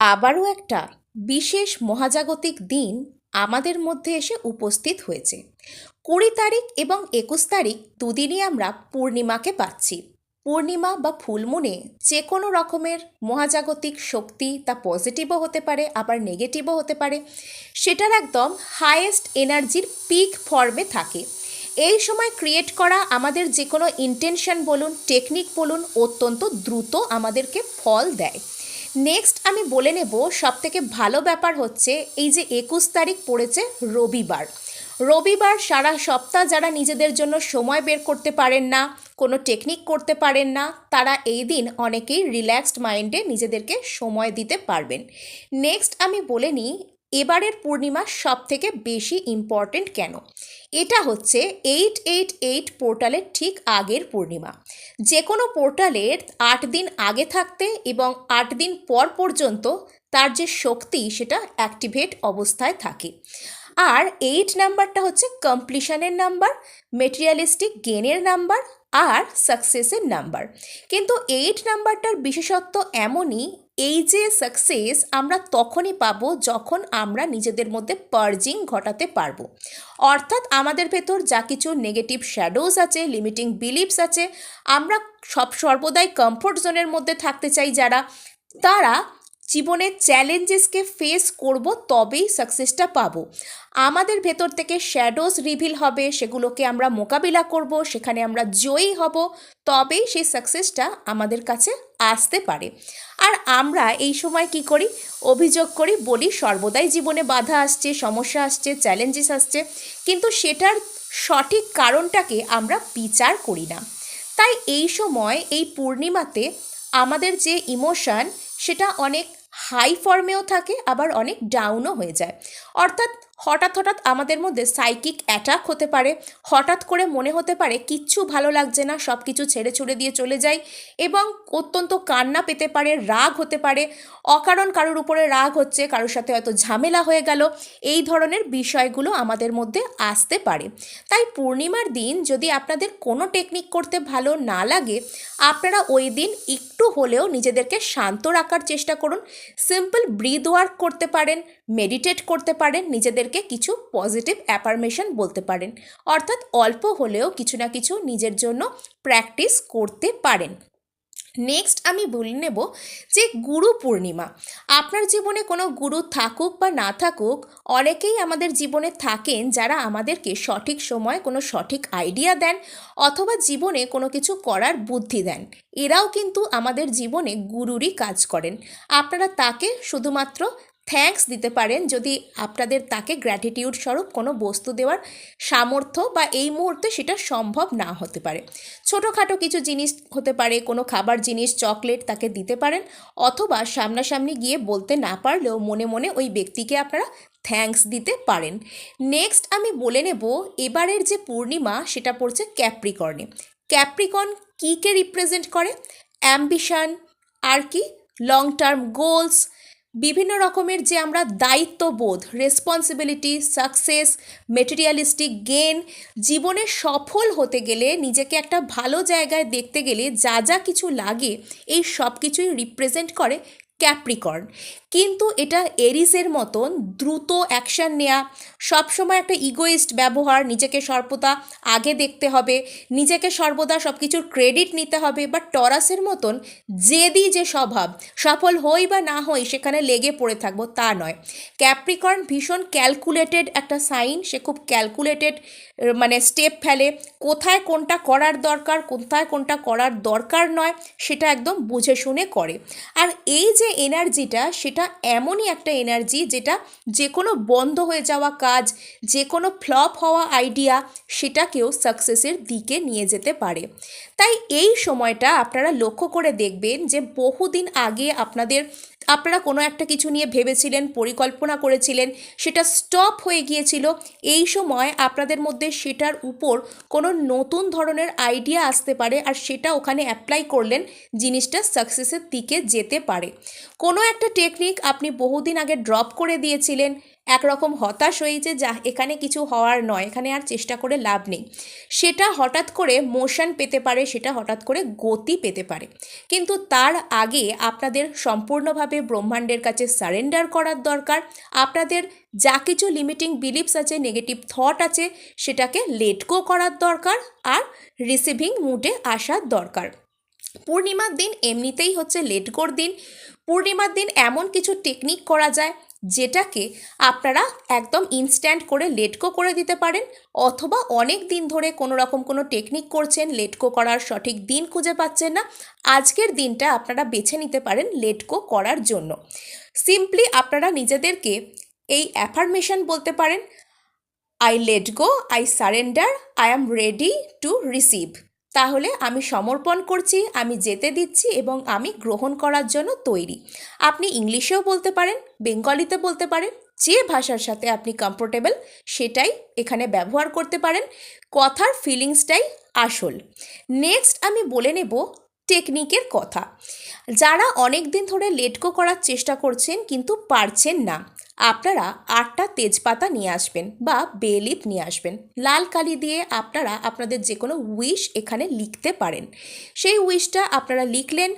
আবারও একটা বিশেষ মহাজাগতিক দিন আমাদের মধ্যে এসে উপস্থিত হয়েছে। 20 তারিখ এবং 21 তারিখ দুদিনই আমরা পূর্ণিমাকে পাচ্ছি। পূর্ণিমা বা ফুলমুনে যে কোনো রকমের মহাজাগতিক শক্তি, তা পজিটিভও হতে পারে আবার নেগেটিভও হতে পারে, সেটার একদম হাইয়েস্ট এনার্জির পিক ফর্মে থাকে। এই সময় ক্রিয়েট করা আমাদের যে কোনো ইন্টেনশন বলুন, টেকনিক বলুন, অত্যন্ত দ্রুত আমাদেরকে ফল দেয়। নেক্সট আমি বলে নেব, সবথেকে ভালো ব্যাপার হচ্ছে এই যে 21 তারিখ পড়েছে রবিবার। রবিবার সারা সপ্তাহ যারা নিজেদের জন্য সময় বের করতে পারেন না, কোনো টেকনিক করতে পারেন না, তারা এই দিন অনেকেই রিল্যাক্সড মাইন্ডে নিজেদেরকে সময় দিতে পারবেন। নেক্সট আমি বলে নিই এবারের পূর্ণিমা সবথেকে বেশি ইম্পর্ট্যান্ট কেন। এটা হচ্ছে 888 পোর্টালের ঠিক আগের পূর্ণিমা। যে কোনো পোর্টালের 8 দিন আগে থাকতে এবং 8 দিন পর পর্যন্ত তার যে শক্তি সেটা অ্যাক্টিভেট অবস্থায় থাকে। আর 8 নাম্বারটা হচ্ছে কমপ্লিশনের নাম্বার, মেটেরিয়ালিস্টিক গেনের নাম্বার আর সাকসেসের নাম্বার। কিন্তু 8 নাম্বারটার বিশেষত্ব এমনই, এই যে সাকসেস আমরা তখনই পাবো যখন আমরা নিজেদের মধ্যে পার্জিং ঘটাতে পারবো। অর্থাৎ আমাদের ভেতর যা কিছু নেগেটিভ শ্যাডোজ আছে, লিমিটিং বিলিভস আছে, আমরা সর্বদাই কমফোর্ট জোনের মধ্যে থাকতে চাই যারা, তারা জীবনের চ্যালেঞ্জেসকে ফেস করব তবেই সাকসেসটা পাবো। আমাদের ভেতর থেকে শ্যাডোজ রিভিল হবে, সেগুলোকে আমরা মোকাবিলা করব, সেখানে আমরা জয়ী হব, তবেই সেই সাকসেসটা আমাদের কাছে আসতে পারে। আর আমরা এই সময় কি করি? অভিযোগ করি, বলি সর্বদাই জীবনে বাধা আসছে, সমস্যা আসছে, চ্যালেঞ্জেস আসছে, কিন্তু সেটার সঠিক কারণটাকে আমরা বিচার করি না। তাই এই সময় এই পূর্ণিমাতে আমাদের যে ইমোশন সেটা অনেক হাই ফর্মেও থাকে, আবার অনেক ডাউনও হয়ে যায়। অর্থাৎ হঠাৎ হঠাৎ আমাদের মধ্যে সাইকিক অ্যাটাক হতে পারে, হঠাৎ করে মনে হতে পারে কিচ্ছু ভালো লাগছে না, সব কিছু ছেড়ে ছুড়ে দিয়ে চলে যাই, এবং অত্যন্ত কান্না পেতে পারে, রাগ হতে পারে, অকারণ কারোর উপরে রাগ হচ্ছে, কারোর সাথে হয়তো ঝামেলা হয়ে গেল, এই ধরনের বিষয়গুলো আমাদের মধ্যে আসতে পারে। তাই পূর্ণিমার দিন যদি আপনাদের কোনো টেকনিক করতে ভালো না লাগে, আপনারা ওই দিন একটু হলেও নিজেদেরকে শান্ত রাখার চেষ্টা করুন। সিম্পল ব্রিথ ওয়ার্ক করতে পারেন, মেডিটেট করতে পারেন, নিজেদেরকে কিছু পজিটিভ অ্যাফার্মেশন বলতে পারেন। অর্থাৎ অল্প হলেও কিছু না কিছু নিজের জন্য প্র্যাকটিস করতে পারেন। নেক্সট আমি বলে নেব যে গুরু পূর্ণিমা। আপনার জীবনে কোনো গুরু থাকুক বা না থাকুক, অনেকেই আমাদের জীবনে থাকেন যারা আমাদেরকে সঠিক সময় কোনো সঠিক আইডিয়া দেন, অথবা জীবনে কোনো কিছু করার বুদ্ধি দেন। এরাও কিন্তু আমাদের জীবনে গুরুরই কাজ করেন। আপনারা তাকে শুধুমাত্র থ্যাঙ্কস দিতে পারেন যদি আপনাদের তাকে গ্র্যাটিটিউড স্বরূপ কোনো বস্তু দেওয়ার সামর্থ্য বা এই মুহূর্তে সেটা সম্ভব না হতে পারে। ছোটোখাটো কিছু জিনিস হতে পারে, কোনো খাবার জিনিস, চকলেট তাকে দিতে পারেন, অথবা সামনাসামনি গিয়ে বলতে না পারলেও মনে মনে ওই ব্যক্তিকে আপনারা থ্যাঙ্কস দিতে পারেন। নেক্সট আমি বলে নেব এবারের যে পূর্ণিমা সেটা পড়ছে ক্যাপ্রিকর্নে। ক্যাপ্রিকর্ন কীকে রিপ্রেজেন্ট করে? অ্যাম্বিশন, আর কি লং টার্ম গোলস, বিভিন্ন রকমের যে আমরা দায়িত্ববোধ, রেসপন্সিবিলিটি, সাকসেস, মেটেরিয়ালিস্টিক গেন, জীবনে সফল হতে গেলে, নিজেকে একটা ভালো জায়গায় দেখতে গেলে যা যা কিছু লাগে, এই সব কিছুই রিপ্রেজেন্ট করে ক্যাপ্রিকর্ন। কিন্তু এটা এরিসের মতন দ্রুত অ্যাকশান নেওয়া, সবসময় একটা ইগোইস্ট ব্যবহার, নিজেকে সর্বদা আগে দেখতে হবে, নিজেকে সর্বদা সব কিছুর ক্রেডিট নিতে হবে, বা টরাসের মতন জেদি যে স্বভাব, সফল হই বা না হই সেখানে লেগে পড়ে থাকবো, তা নয়। ক্যাপ্রিকর্ন ভীষণ ক্যালকুলেটেড একটা সাইন, সে খুব ক্যালকুলেটেড মানে স্টেপ ফেলে, কোথায় কোনটা করার দরকার, কোথায় কোনটা করার দরকার নয়, সেটা একদম বুঝে শুনে করে। আর এই যে এনার্জিটা, সেটা এমনই একটা এনার্জি যেটা যে কোনো বন্ধ হয়ে যাওয়া কাজ, যে কোনো ফ্লপ হওয়া আইডিয়া, সেটাকেও সাকসেসের দিকে নিয়ে যেতে পারে। তাই এই সময়টা আপনারা লক্ষ্য করে দেখবেন যে বহুদিন আগে আপনারা কোনো একটা কিছু নিয়ে ভেবেছিলেন, পরিকল্পনা করেছিলেন, সেটা স্টপ হয়ে গিয়েছিল। এই সময় আপনাদের মধ্যে সেটার উপর কোনো নতুন ধরনের আইডিয়া আসতে পারে, আর সেটা ওখানে অ্যাপ্লাই করলেন, জিনিসটা সাকসেসের দিকে যেতে পারে। কোনো একটা টেকনিক আপনি বহুদিন আগে ড্রপ করে দিয়েছিলেন, একরকম হতাশ হয়ে যে যা এখানে কিছু হওয়ার নয়, এখানে আর চেষ্টা করে লাভ নেই, সেটা হঠাৎ করে মোশন পেতে পারে, সেটা হঠাৎ করে গতি পেতে পারে। কিন্তু তার আগে আপনাদের সম্পূর্ণভাবে ব্রহ্মাণ্ডের কাছে সারেন্ডার করার দরকার। আপনাদের যা কিছু লিমিটিং বিলিফস আছে, নেগেটিভ থট আছে, সেটাকে লেট গো করার দরকার আর রিসিভিং মুডে আসার দরকার। পূর্ণিমার দিন এমনিতেই হচ্ছে লেট গোর দিন। পূর্ণিমার দিন এমন কিছু টেকনিক করা যায় যেটাকে আপনারা একদম ইনস্ট্যান্ট করে লেট গো করে দিতে পারেন, অথবা অনেক দিন ধরে কোনো রকম কোনো টেকনিক করছেন, লেট গো করার সঠিক দিন খুঁজে পাচ্ছেন না, আজকের দিনটা আপনারা বেছে নিতে পারেন লেট গো করার জন্য। সিম্পলি আপনারা নিজেদেরকে এই অ্যাফার্মেশন বলতে পারেন, I let go, I surrender, I am ready to receive. তাহলে আমি সমর্পণ করছি, আমি যেতে দিচ্ছি এবং আমি গ্রহণ করার জন্য তৈরি। আপনি ইংলিশেও বলতে পারেন, বেঙ্গলিতে বলতে পারেন, যে ভাষার সাথে আপনি কমফোর্টেবল সেটাই এখানে ব্যবহার করতে পারেন। কথার ফিলিংসটাই আসল। নেক্সট আমি বলে নেব টেকনিকের কথা। যারা অনেক দিন ধরে লেট গো করার চেষ্টা করছেন কিন্তু পারছেন না, আপনারা 8টা তেজপাতা নিয়ে আসবেন বা বে লিফ নিয়ে আসবেন। লাল কালি দিয়ে আপনারা আপনাদের যে কোনো উইশ এখানে লিখতে পারেন। সেই উইশটা আপনারা লিখলেন,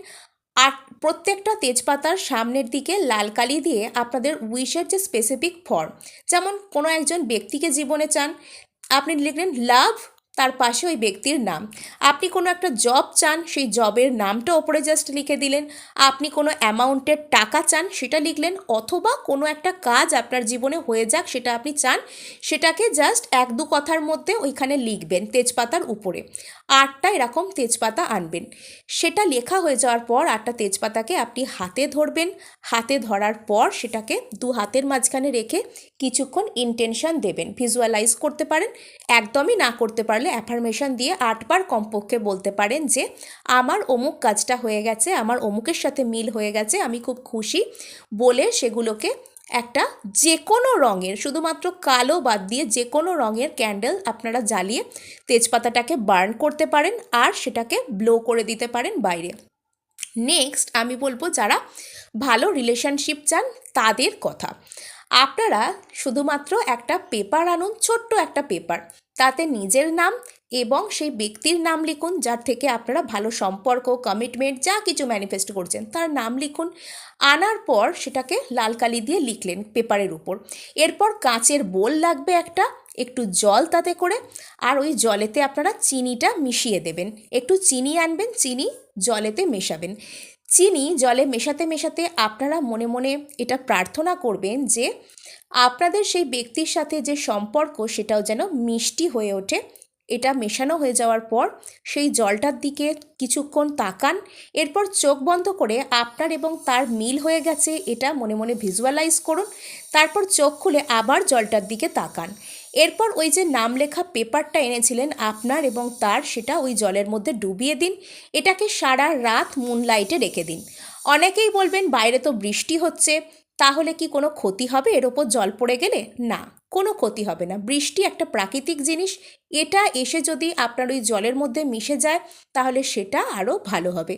আর প্রত্যেকটা তেজপাতার সামনের দিকে লাল কালি দিয়ে আপনাদের উইশের যে স্পেসিফিক ফর্ম, যেমন কোনো একজন ব্যক্তিকে জীবনে চান, আপনি লিখলেন লাভ, তার পাশে ওই ব্যক্তির নাম। আপনি কোনো একটা জব চান, সেই জবের নামটা ওপরে জাস্ট লিখে দিলেন। আপনি কোনো অ্যামাউন্টের টাকা চান, সেটা লিখলেন। অথবা কোনো একটা কাজ আপনার জীবনে হয়ে যাক, সেটা আপনি চান, সেটাকে জাস্ট 1-2 কথার মধ্যে ওইখানে লিখবেন তেজপাতার উপরে। 8টা এরকম তেজপাতা আনবেন। সেটা লেখা হয়ে যাওয়ার পর 8টা তেজপাতাকে আপনি হাতে ধরবেন। হাতে ধরার পর সেটাকে 2 হাতের মাঝখানে রেখে কিছুক্ষণ ইন্টেনশন দেবেন, ভিজুয়ালাইজ করতে পারেন। একদমই না করতে পারলে অ্যাফার্মেশন দিয়ে 8 বার কমপক্ষে বলতে পারেন যে আমার অমুক কাজটা হয়ে গেছে, আমার অমুকের সাথে মিল হয়ে গেছে, আমি খুব খুশি, বলে সেগুলোকে একটা যে কোনো রঙের, শুধুমাত্র কালো বাদ দিয়ে যে কোনো রঙের ক্যান্ডেল আপনারা জ্বালিয়ে তেজপাতাটাকে বার্ন করতে পারেন আর সেটাকে ব্লো করে দিতে পারেন বাইরে। নেক্সট আমি বলবো যারা ভালো রিলেশনশিপ চান তাদের কথা। আপনারা শুধুমাত্র একটা পেপার আনুন, ছোট্ট একটা পেপার, তাতে নিজের নাম এবং সেই ব্যক্তির নাম লিখুন যার থেকে আপনারা ভালো সম্পর্ক, কমিটমেন্ট যা কিছু ম্যানিফেস্ট করছেন তার নাম লিখুন। আনার পর সেটাকে লাল কালি দিয়ে লিখলেন পেপারের উপর। এরপর কাঁচের বোল লাগবে একটা, একটু জল তাতে করে, আর ওই জলেতে আপনারা চিনিটা মিশিয়ে দেবেন। একটু চিনি আনবেন, চিনি জলেতে মেশাবেন। চিনি জলে মেশাতে মেশাতে আপনারা মনে মনে এটা প্রার্থনা করবেন যে আপনাদের সেই ব্যক্তির সাথে যে সম্পর্ক সেটাও যেন মিষ্টি হয়ে ওঠে। এটা মেশানো হয়ে যাওয়ার পর সেই জলটার দিকে কিছুক্ষণ তাকান। এরপর চোখ বন্ধ করে আপনার এবং তার মিল হয়ে গেছে এটা মনে মনে ভিজুয়ালাইজ করুন। তারপর চোখ খুলে আবার জলটার দিকে তাকান। এরপর ওই যে নাম লেখা পেপারটা এনেছিলেন আপনার এবং তার, সেটা ওই জলের মধ্যে ডুবিয়ে দিন। এটাকে সারা রাত মুনলাইটে রেখে দিন। অনেকেই বলবেন বাইরে তো বৃষ্টি হচ্ছে, তাহলে কি কোনো ক্ষতি হবে এর ওপর জল পড়ে গেলে? না, কোনো ক্ষতি হবে না। বৃষ্টি একটা প্রাকৃতিক জিনিস, এটা এসে যদি আপনার ওই জলের মধ্যে মিশে যায় তাহলে সেটা আরও ভালো হবে।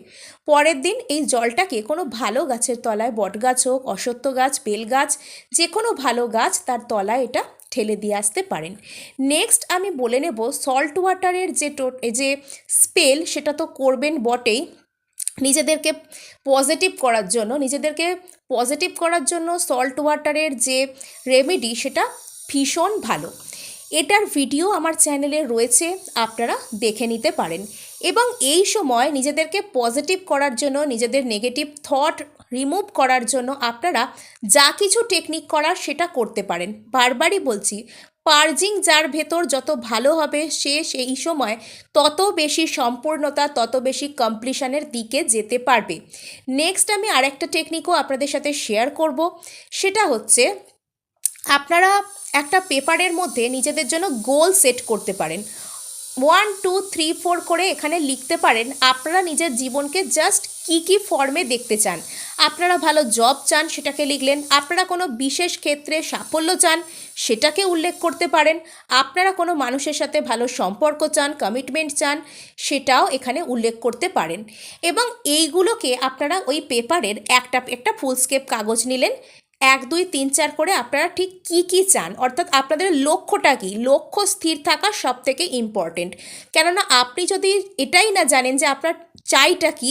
পরের দিন এই জলটাকে কোনো ভালো গাছের তলায়, বটগাছ হোক, অশ্বত্থ গাছ, বেল গাছ, যে কোনো ভালো গাছ তার তলায় এটা ঠেলে দিয়ে আসতে পারেন। নেক্সট আমি বলে নেব সল্ট ওয়াটারের যে স্পেল, সেটা তো করবেন বটেই। নিজেদেরকে পজিটিভ করার জন্য সল্ট ওয়াটারের যে রেমেডি সেটা ভীষণ ভালো। এটার ভিডিও আমার চ্যানেলে রয়েছে, আপনারা দেখে নিতে পারেন। এবং এই সময় নিজেদেরকে পজিটিভ করার জন্য, নিজেদের নেগেটিভ থট রিমুভ করার জন্য আপনারা যা কিছু টেকনিক করার সেটা করতে পারেন। বারবারই বলছি, পার্জিং যার ভেতর যত ভালো হবে সে সেই সময় তত বেশি সম্পূর্ণতা, তত বেশি কমপ্লিশনের দিকে যেতে পারবে। নেক্সট আমি আরেকটা টেকনিকও আপনাদের সাথে শেয়ার করব। সেটা হচ্ছে আপনারা একটা পেপারের মধ্যে নিজেদের জন্য গোল সেট করতে পারেন। 1 2 3 4 করে এখানে লিখতে পারেন আপনারা নিজের জীবনকে জাস্ট কী ফর্মে দেখতে চান। আপনারা ভালো জব চান, সেটাকে লিখলেন। আপনারা কোনো বিশেষ ক্ষেত্রে সাফল্য চান, সেটাকে উল্লেখ করতে পারেন। আপনারা কোনো মানুষের সাথে ভালো সম্পর্ক চান, কমিটমেন্ট চান, সেটাও এখানে উল্লেখ করতে পারেন। এবং এইগুলোকে আপনারা ওই পেপারের একটা ফুলস্কেপ কাগজ নিলেন, 1 2 3 4 করে আপনারা ঠিক কি চান, অর্থাৎ আপনাদের লক্ষ্যটা কী, লক্ষ্য স্থির থাকা সব থেকে ইম্পর্টেন্ট। কেননা আপনি যদি এটাই না জানেন যে আপনার চাইটা কি,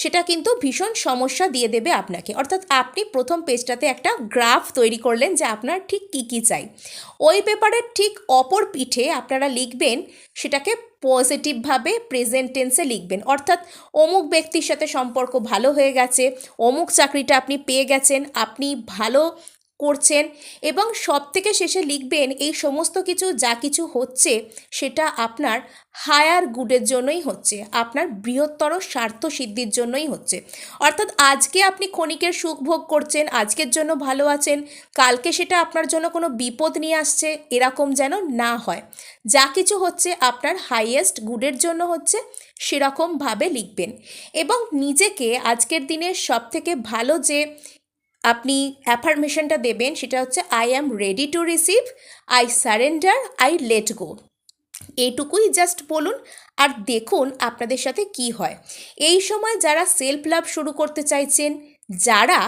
সেটা কিন্তু ভীষণ সমস্যা দিয়ে দেবে আপনাকে। অর্থাৎ আপনি প্রথম পেজটাতে একটা গ্রাফ তৈরি করলেন যে আপনার ঠিক কি চাই, ওই পেপারের ঠিক অপর পিঠে আপনারা লিখবেন সেটাকে পজিটিভভাবে প্রেজেন্ট টেন্সে লিখবেন। অর্থাৎ অমুক ব্যক্তির সাথে সম্পর্ক ভালো হয়ে গেছে, অমুক চাকরিটা আপনি পেয়ে গেছেন, আপনি ভালো করছেন, এবং সব থেকে শেষে লিখবেন এই সমস্ত কিছু যা কিছু হচ্ছে সেটা আপনার হায়ার গুডের জন্যই হচ্ছে, আপনার বৃহত্তর স্বার্থ সিদ্ধির জন্যই হচ্ছে। অর্থাৎ আজকে আপনি ক্ষণিকের সুখ ভোগ করছেন, আজকের জন্য ভালো আছেন, কালকে সেটা আপনার জন্য কোনো বিপদ নিয়ে আসছে, এরকম যেন না হয়। যা কিছু হচ্ছে আপনার হাইয়েস্ট গুডের জন্য হচ্ছে, সেরকমভাবে লিখবেন। এবং নিজেকে আজকের দিনের সবথেকে ভালো যে আপনি অ্যাফার্মেশনটা দেবেন সেটা হচ্ছে I am ready to receive, I surrender, I let go. এইটুকুই জাস্ট বলুন, আর দেখুন আপনাদের সাথে কি হয়। এই সময় যারা সেলফ লাভ শুরু করতে চাইছেন, যারা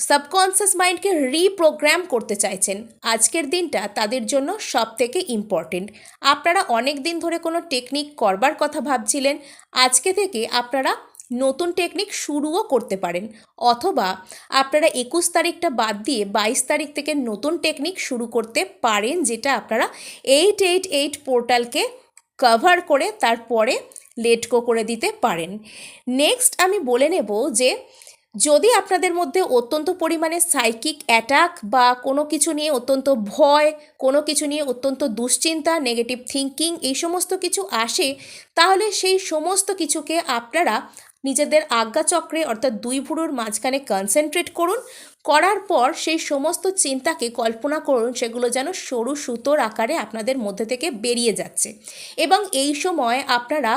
সাবকনসিয়াস মাইন্ডকে রিপ্রোগ্রাম করতে চাইছেন, আজকের দিনটা তাদের জন্য সব থেকে ইম্পর্টেন্ট। আপনারা অনেক দিন ধরে কোনো টেকনিক করবার কথা ভাবছিলেন, আজকে থেকে আপনারা নতুন টেকনিক শুরুও করতে পারেন, অথবা আপনারা 21 তারিখটা বাদ দিয়ে 22 তারিখ থেকে নতুন টেকনিক শুরু করতে পারেন, যেটা আপনারা 888 পোর্টালকে কভার করে তারপরে লেট গো করে দিতে পারেন। নেক্সট আমি বলে নেব যে যদি আপনাদের মধ্যে অত্যন্ত পরিমাণে সাইকিক অ্যাটাক বা কোনো কিছু নিয়ে অত্যন্ত ভয়, কোনো কিছু নিয়ে অত্যন্ত দুশ্চিন্তা, নেগেটিভ থিঙ্কিং, এই সমস্ত কিছু আসে, তাহলে সেই সমস্ত কিছুকে আপনারা নিজেদের আজ্ঞাচক্রে অর্থাৎ 2 ভুরুর মাঝখানে কনসেন্ট্রেট করুন। করার পর সেই সমস্ত চিন্তাকে কল্পনা করুন সেগুলো যেন সরু সুতোর আকারে আপনাদের মধ্যে থেকে বেরিয়ে যাচ্ছে। এবং এই সময় আপনারা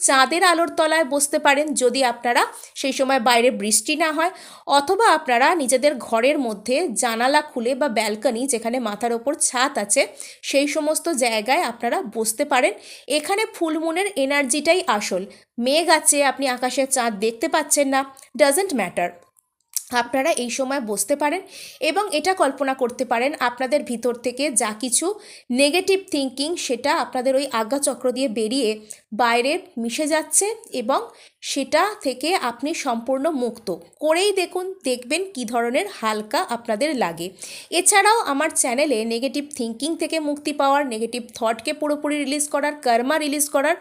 চাঁদের আলোর তলায় বসতে পারেন যদি আপনারা সেই সময় বাইরে বৃষ্টি না হয়, অথবা আপনারা নিজেদের ঘরের মধ্যে জানালা খুলে বা ব্যালকনি, যেখানে মাথার ওপর ছাদ আছে, সেই সমস্ত জায়গায় আপনারা বসতে পারেন। এখানে ফুলমুনের এনার্জিটাই আসল। মেঘ আছে, আপনি আকাশের চাঁদ দেখতে পাচ্ছেন না, ডাজেন্ট ম্যাটার, আপনারা এই সময় বসতে পারেন এবং এটা কল্পনা করতে পারেন আপনাদের ভিতর থেকে যা কিছু নেগেটিভ থিঙ্কিং সেটা আপনাদের ওই আজ্ঞাচক্র দিয়ে বেরিয়ে বাইরে মিশে যাচ্ছে, এবং সেটা থেকে আপনি সম্পূর্ণ মুক্ত। করেই দেখবেন কী ধরনের হালকা আপনাদের লাগে। এছাড়াও আমার চ্যানেলে নেগেটিভ থিঙ্কিং থেকে মুক্তি পাওয়ার, নেগেটিভ থটকে পুরোপুরি রিলিজ করার, কর্মা রিলিজ করার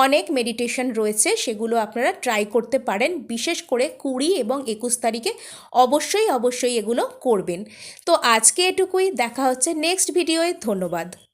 অনেক মেডিটেশন রয়েছে, সেগুলো আপনারা ট্রাই করতে পারেন। বিশেষ করে 20 এবং 21 তারিখে অবশ্যই এগুলো করবেন। তো আজকে এটুকুই, দেখা হচ্ছে নেক্সট ভিডিওয়ে। ধন্যবাদ।